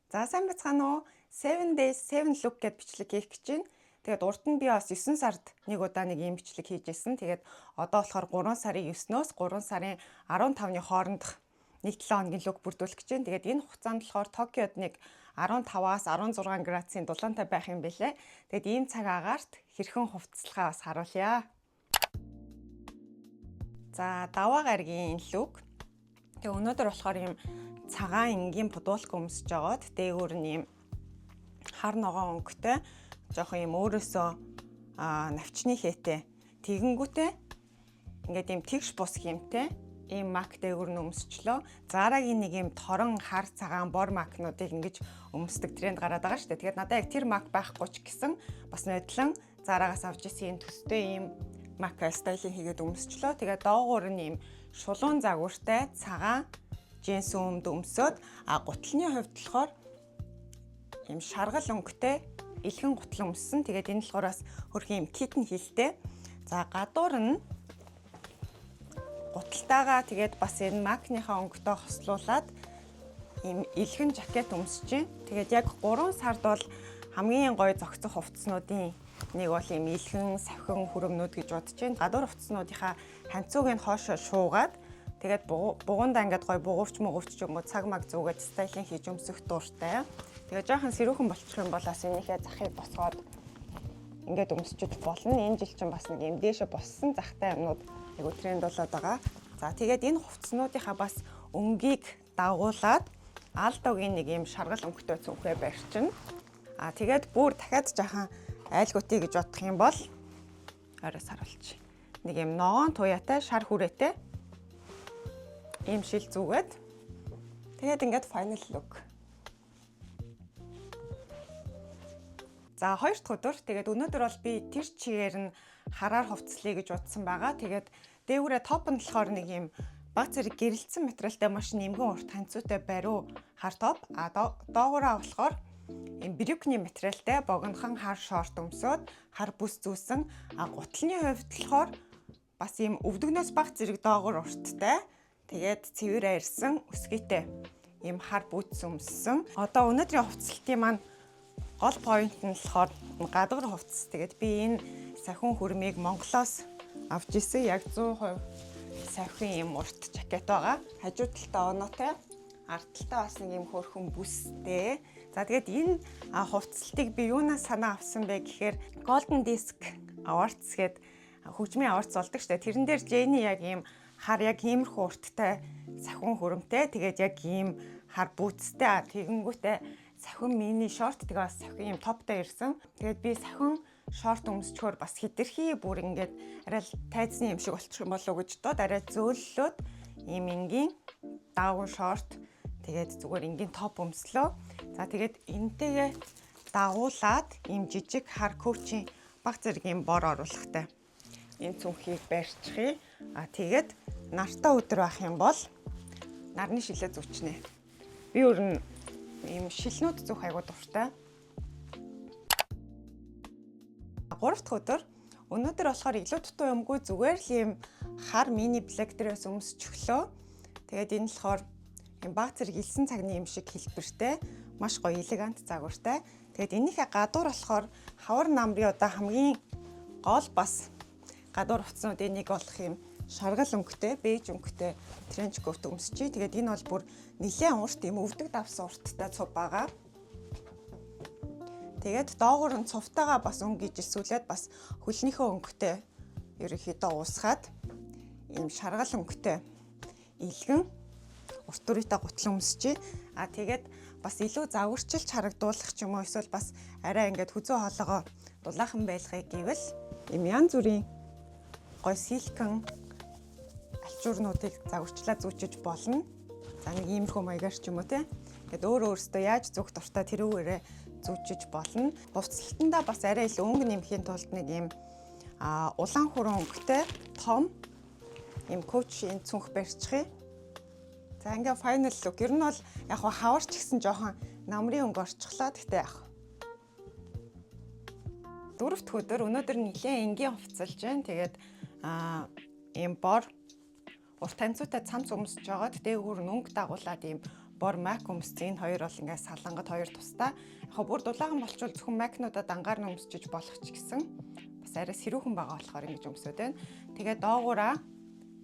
За сайн бацгаана уу? 7 days 7 look гэд бичлэг хийх гэж байна. Тэгээд урд нь би бас 9 сард нэг удаа нэг ийм бичлэг хийжсэн. Тэгээд одоо болохоор 3 сарын 9-өөс 3 сарын 15-ны хоорондох нэг 7 хоногийн look бүрдүүлэх гэж байна. Тэгээд энэ хугацаанд болохоор Токиод нэг 15-аас 16 градусын дулаантай байх юм бэлээ. Тэгээд ийм цаг агаарт хэрхэн хувцаслахаа бас харуулъя. За даваа гаргийн look. Тэгээ өнөөдөр болохоор ийм цагаан энгийн будуулах өмсөж жагаад дээгүүр нь ийм хар ногоон өнгөтэй жоохон ийм өөрөөсөө навчны хээтэй тэгэнгүүтээ ингээд ийм тэгш бус хэмтэй ийм мак дээгүүр нь өмсчлөө. Зарагийн нэг ийм торон хар цагаан бор макнуудыг ингэж өмсдөг тренд гараад байгаа шүү дээ. Тэгээд надад яг тэр мак байхгүй ч гэсэн бас нодлон зараагаас авч ирсэн энэ төстэй ийм мак стайлинг хийгээд өмсчлөө. Тэгээд доогуур нь ийм шулуун загвартай цагаан джинс өмд өмсөд гутлын хувьд болохоор ийм шаргал өнгөтэй илхэн гутал өмссөн. Тэгээд энэ болохоор бас хөрхийн ийм китэн хилтэй. За гадуур нь гуталтайгаа тэгээд бас энэ макныхаа өнгөтэй хослуулад ийм илхэн жакет өмсөж байна. Тэгээд яг 3 сард бол хамгийн гоё зохицох хувцснуудын нэг бол ийм илхэн савхин хүрэмнүүд гэж бодож байна. Гадуур хувцснуудынхаа ханцууг нь хоошоо шуугаад тэгээд бугундаа ингээд гоё бугуурч ч юм уу цаг маг зүгээд стайлинг хийж өмсөх дуртай. Тэгээд жоохон сэрүүхэн болчих юм бол бас энийхээ захыг босгоод ингээд өмсчиж болно. Энэ жил чинь бас нэг юм дээшээ боссон захтай юмнууд айгу тренд болоод байгаа. За тэгээд энэ хувцснуудынхаа бас өнгийг дагуулад алдагийн нэг юм шаргал өнгөтэй цүнхээ барьчихна. Тэгээд бүр дахиад жаахан айлгуутий гэж бодох юм бол оройс харуулчих. Нэг юм ногоон туяатай шар хүрээтэй ийм шил зүгээд тэгээд ингээд final look. За хоёр дахь өдөр тэгээд өнөөдөр бол би тэр чигээр нь хараар хувцслая гэж утсан байгаа. Тэгээд дээгүүрээ топ нь болохоор нэг юм баг зэрэг гэрэлтсэн материалтай маш нэмгэн урт ханцуутай бариу хар топ. Доогоороо болохоор юм брюкний материалтай богинохон хар шорт өмсөд хар бүс зүүсэн. Гутлын хувьд болохоор бас ийм өвдөгнөөс баг зэрэг доогоор урттай. Тэгээд цэвэр арьсан өсгийтэй ийм хар бүүтс өмссөн. Одоо өнөөдрийн хувцлалтын маань гол point нь болохоор гадуур хувцас. Тэгээд би энэ сахин хүрмийг Монголоос авч ирсэн. Яг 100% сахин ийм урт жакет байгаа. Хажуу талтай оноотой, ард талтай бас нэг ийм хөөрхөн бүстэй. За тэгээд энэ хувцлалтыг би юунаас санаа авсан бэ гэхээр Golden Disc Awards гээд хөгжмийн awards болдог штэ. Тэрэн дээр Jenny яг ийм хар яг иймэрхүү урттай сахин хүрэмтэй. Тэгээд яг ийм хар бүүцтэй тэгэнгүүтээ сахин мини шорт тэгээ бас сахин ийм топтой ирсэн. Тэгээд би сахин шорт өмсчхөөр бас хэтэрхий бүр ингээд арай тайзны юм шиг болчих юм болов уу гэж дод арай зөөллөөд ийм энгийн даавн шорт тэгээд зүгээр энгийн топ өмслөө. За тэгээд энтэйгээ дагуулад ийм жижиг хар коучийн баг зэрэг ийм бор оруулахтай энэ цүнхийг барьчихъя. Тэгээд нартай өдөр байх юм бол нарны шилээ зүчнэ. Би өөр нь ийм шилнүүд зүөх айгуу дуртай. 3 дахь өдөр өнөөдөр болохоор илүү дутуу юмгүй зүгээр л ийм хар мини блэк дрэс өмсч өглөө. Тэгээд энэ болохоор ийм баг зэрэг илсэн цагны юм шиг хэлбэртэй, маш гоё элегант загвартай. Тэгээд энийхээ гадуур болохоор хавар намрын одоо хамгийн гол бас гадуур хувцснуудын нэг болох юм шаргал өнгөтэй, бэж өнгөтэй тренч коут өмсчий. Тэгээд энэ бол бүр нэлээд урт юм өвдөг давсан урттай цув байгаа. Тэгээд доогуур нь цувтайгаа бас өнгө ижилсүүлээд бас хөлнийхөө өнгөтэй ерөнхийдөө уусгаад ийм шаргал өнгөтэй илгэн урт дүрийтэй гутал өмсчий. Тэгээд бас илүү загварчилж харагдуулах ч юм уу эсвэл бас арай ингээд хүзүү хоолоогоо дулаахан байлгыг гэвэл ийм янз бүрийн гой силикон алчуурнуудыг загварчлаа зүүчиж болно. За нэг иймэрхүү маягаар ч юм уу те. Тэгэд өөрөөсөө яаж зүөх дуртай тэрүүгээрээ зүүчиж болно. Хувцлалтандаа бас арай илүү өнгө нэмэхийн тулд нэг ийм улаан хүрэн өнгөтэй том ийм коучийн цүнх барьчихъя. За ингээ final look. Ер нь бол яг хаварч гисэн жоохон намрын өнгө орчихлоо. Гэхдээ яг 4 дахь өдөр өнөөдөр нэлээд энгийн хувцалж байна. Тэгээд ийм бор урт танцуутай цамц өмсөж жагаад дээгүүр нь өнгө дагуулад ийм бор мак өмссөн. Энэ хоёр бол ингээд салангад хоёр тусдаа. Яг бүр дулаахан болчвол зөвхөн макнуудад ангаар нь өмсчиж болох ч гэсэн бас арай сэрүүхэн байгаа болохоор ингэж өмсөд байна. Тэгээд доогуура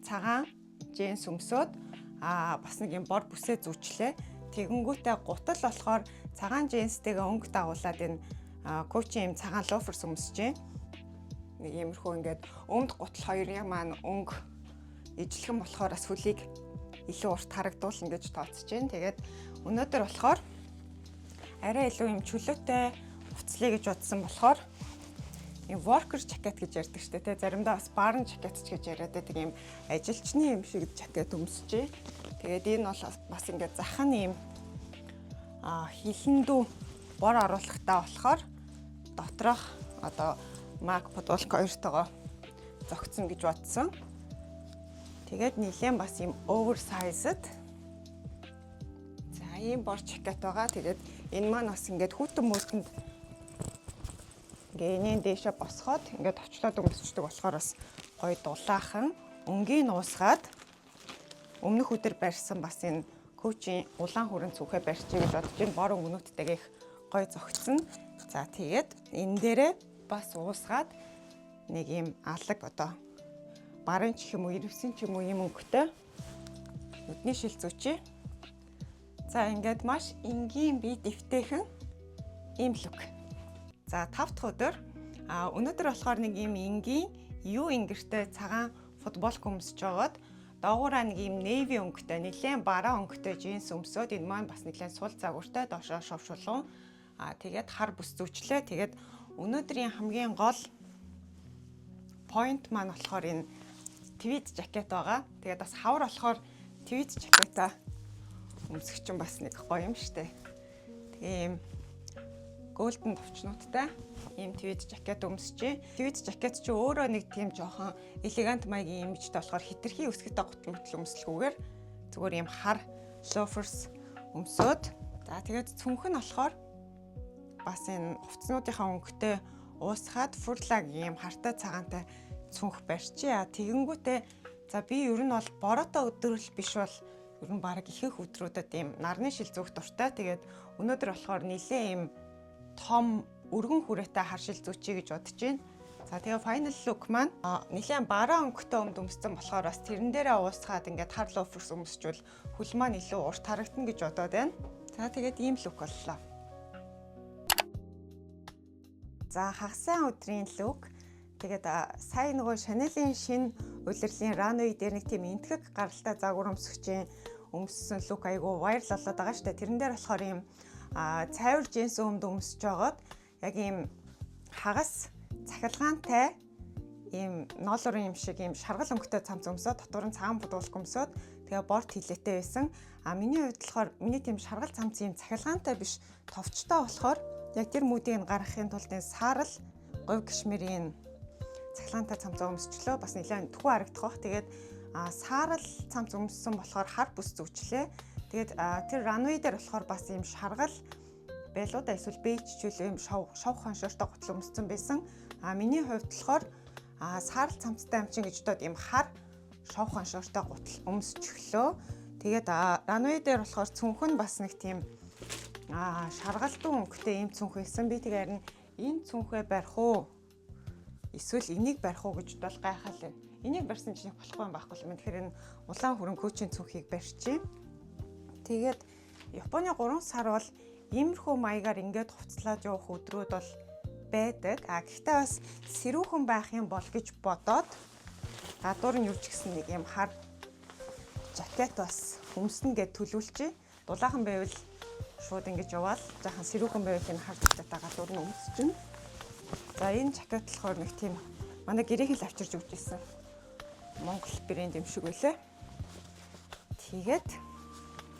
цагаан джинс өмсөд бас нэг юм бор бүсээ зүүчлээ. Тэгэнгүүтээ гутал болохоор цагаан джинстэйгээ өнгө дагуулад энэ коучийн юм цагаан лоферс өмсөж байна. Нэг иймэрхүү ингээд өмд гутал хоёрын маань өнгө ижлэхэн болохоор бас хөлийг илүү урт харагдуулна гэж тооцож байна. Тэгээд өнөөдөр болохоор арай илүү юм чөлөөтэй хувцлая гэж бодсон болохоор юм worker jacket гэж ярьдаг шүү дээ. Заримдаа бас barn jacket ч гэж яриад байдаг юм ажилчны юм шиг жакет өмсөж. Тэгээд энэ бол бас ингээд захын юм хилэндүү бор оруулахтаа болохоор доторх одоо мак подолк хоёртойгоо зогцсон гэж бодсон. Тэгээд нэлээд бас юм oversized. За ийм бор жакет байгаа. Тэгээд энэ маань бас ингээд хүүтэн мөтөнд ингээ энийн дээшээ босгоод ингээд товчлоод өмсчдөг болохоор бас гоё дулаахан өнгийг уусгаад өмнөх өдөр барьсан бас энэ коучийн улаан хүрэн цүнхээ барьчих гэж бодож энэ бор өнгөнүүдтэйг их гоё зогцсон. За тэгээд энэ дээрээ бас уусгаад нэг юм алаг одоо барын ч юм уу ирвсэн ч юм уу юм өнгөтэй нүдний шил зүүчээ. За ингээд маш энгийн бие дэвтэйхэн ийм лук. За 5 дахь өдөр өнөөдөр болохоор нэг юм энгийн юу ингэртэй цагаан футболк өмсөж жагаад доогуураа нэг юм navy өнгөтэй нэлээд бараа өнгөтэй джинс өмсөд энэ маань бас нэлээд сул загвартай доошоо шовшуулган тэгээд хар бүс зүүчлээ. Тэгээд өнөөдрийн хамгийн гол point маань болохоор энэ tweed жакет байгаа. Тэгээд бас хавар болохоор tweed жакетаа өмсөх чинь бас нэг гоё юм штэ. Тэгээ юм голден товчнуудтай ийм tweed жакет өмсчээ. Tweed жакет чи өөрөө нэг тийм жоохон элегант маягийн имижтэй болохоор хитрхи өсгөтэй гутал өмсөлгүйгээр зүгээр ийм хар loafers өмсөд. За тэгээд цүнх нь болохоор бас энэ хувцснуудынхаа өнгөтэй уусгаад фурлаг ийм хартай цагаантай цүнх барьчээ. Тэгэнгүүтээ за би ер нь бол бороотой өдрөл биш бол ер нь баг ихэнх өдрүүдэд ийм нарны шил зүөх дуртай. Тэгээд өнөөдөр болохоор нэлээ ийм том өргөн хүрээтэй хар шил зүүчий гэж бодож байна. За тэгээ final look маань нэлээд бараа өнгөтэй өмд өмссөн болохоор бас тэрэн дээрээ уусгаад ингээд хар loafers өмсчвэл хөл маань илүү урт харагдана гэж бодоод байна. За тэгээд ийм look боллоо. За хагасан өдрийн look. Тэгээд сая нөгөө Chanel-ийн шинэ улирлын runway дээр нэг тийм энтгэг гаралтай загвар өмссөн look айгу viral болоод байгаа шүү дээ. Тэрэн дээр болохоор ийм цайвар джинс өмд өмсөж жагаад яг ийм хагас цахилгаантай ийм ноолорын юм шиг ийм шаргал өнгөтэй цамц өмсөд дотор нь цагаан бодуулах өмсөд тэгээ борт хилээтэй байсан. Миний хувьд болохоор миний тийм шаргал цамц ийм цахилгаантай биш товчтой болохоор яг тэр мүүдийг гаргахын тулд энэ саарал говь кашмирийн цахилгаантай цамц өмсчлөө бас нэлээд тхүү харагдах бах. Тэгээд саарал цамц өмссөн болохоор хар бүс зүүчлээ. Тэгээд тэр runway дээр болохоор бас ийм шаргал байлуудаа эсвэл бэйжчүүл ийм шов хоншортой гутал өмссөн байсан. Миний хувьд болохоор саарал цамцтай амчин гэж бодоод ийм хар шов хоншортой гутал өмсчихлөө. Тэгээд runway дээр болохоор цүнх нь бас нэг тийм шаргалдуу өнгөтэй ийм цүнх байсан. Би тэгээд харин энэ цүнхээ барих уу? Эсвэл энийг барих уу гэж бол гайхал байна. Энийг барьсан чинь болохгүй юм байхгүй юм. Тэгэхээр энэ улаан хүрэн коучийн цүнхийг барьчих. Тэгээд Японы 3 сар бол иймэрхүү маягаар ингээд хувцлаад явах өдрүүд бол байдаг. Гэхдээ бас сэрүүхэн байх юм бол гэж бодоод гадуур нь юу ч гэсэн нэг юм хар жакет бас өмснө гэж төлөвлөжээ. Дулаахан байвал шууд ингэж яваал. Жаахан сэрүүхэн байвал энэ хар жакетаа гадуур нь өмсчихнэ. За энэ жакет болохоор нэг тийм манай гэрээхэл авчирч өгч ирсэн. Монгол брэнд юм шиг үлээ. Тэгээд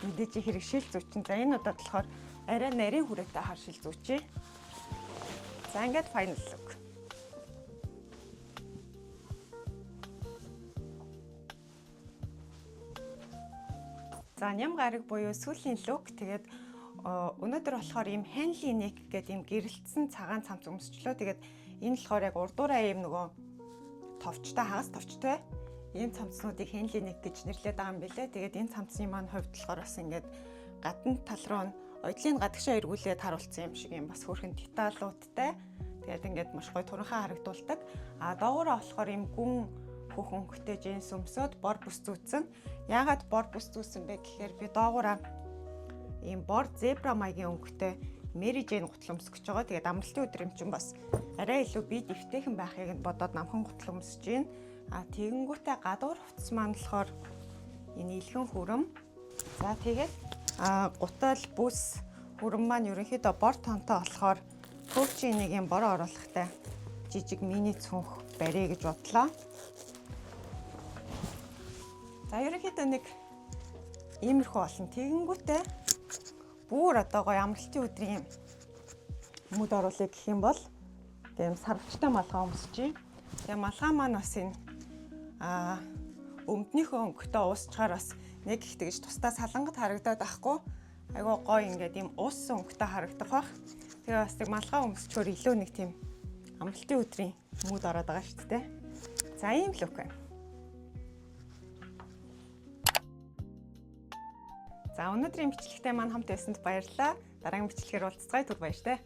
мэдээж хэрэг шил зүүчин. За энэ удаад болохоор арай нарийн хүрээтэй хар шил зүүчээ. За ингээд final look. За ням гараг буюу сүүлийн look. Тэгээд өнөөдөр болохоор ийм Henley neck гэдэг ийм гэрэлтсэн цагаан цамц өмсчлөө. Тэгээд энэ болохоор яг урдуураа ийм нөгөө товчтой хагас товчтой ийм цамцнуудыг Henley neck гэж нэрлэдэг байгаа юм билэ. Тэгээд энэ цамцны маань хувьд болохоор бас ингээд гадна тал руу нь оёдлын гадагшаа эргүүлээд харуулсан юм шиг юм бас хөрхэн деталуудтай. Тэгээд ингээд маш гоё туранхаа харагдуулдаг. А доогоороо болохоор юм гүн хөх өнгөтэй джинс өмсөд бор бүс зүүцэн. Яагаад бор бүс зүүсэн бэ гэхээр би доогоороо ийм бор зебра маягийн өнгөтэй Mary Jane гутал өмсөж байгаа. Тэгээд амралтын өдөр юм чинь бас арай илүү бие дэвтэйхэн байхыг бодоод намхан гутал өмсөж байна. А тэгэнгүүтээ гадуур хувцас маань болохоор энэ илхэн хүрэн. За тэгээд гутал бүс хүрэн маань ерөнхийдөө бор тонтой болохоор коучийн нэг юм бороо оруулахтай жижиг мини цүнх барья гэж бодлоо. За ерөнхийдөө нэг иймэрхүү олон тэгэнгүүтээ бүр одоо гоё амралтын өдрийн мөд оруулъя гэх юм бол тийм сарвчтай малгай өмсөж юм. Тэгээ малгай маань бас энэ өмднийхөө өнгөтэй уусчаар бас нэг их тэгж тусдаа салангад харагдаад байхгүй. Айгуу гоё ингээд ийм ус өнгөтэй харагдах бах. Тэгээ бас тэг малгай өмсчөөр илүү нэг тийм амралтын өдрийн мөд ороод байгаа шүү дээ. За ийм л үгүй. За өнөөдрийн бичлэгтэй маань хамт байсанд баярлалаа. Дараагийн бичлэгээр уулзцай түр баяртай.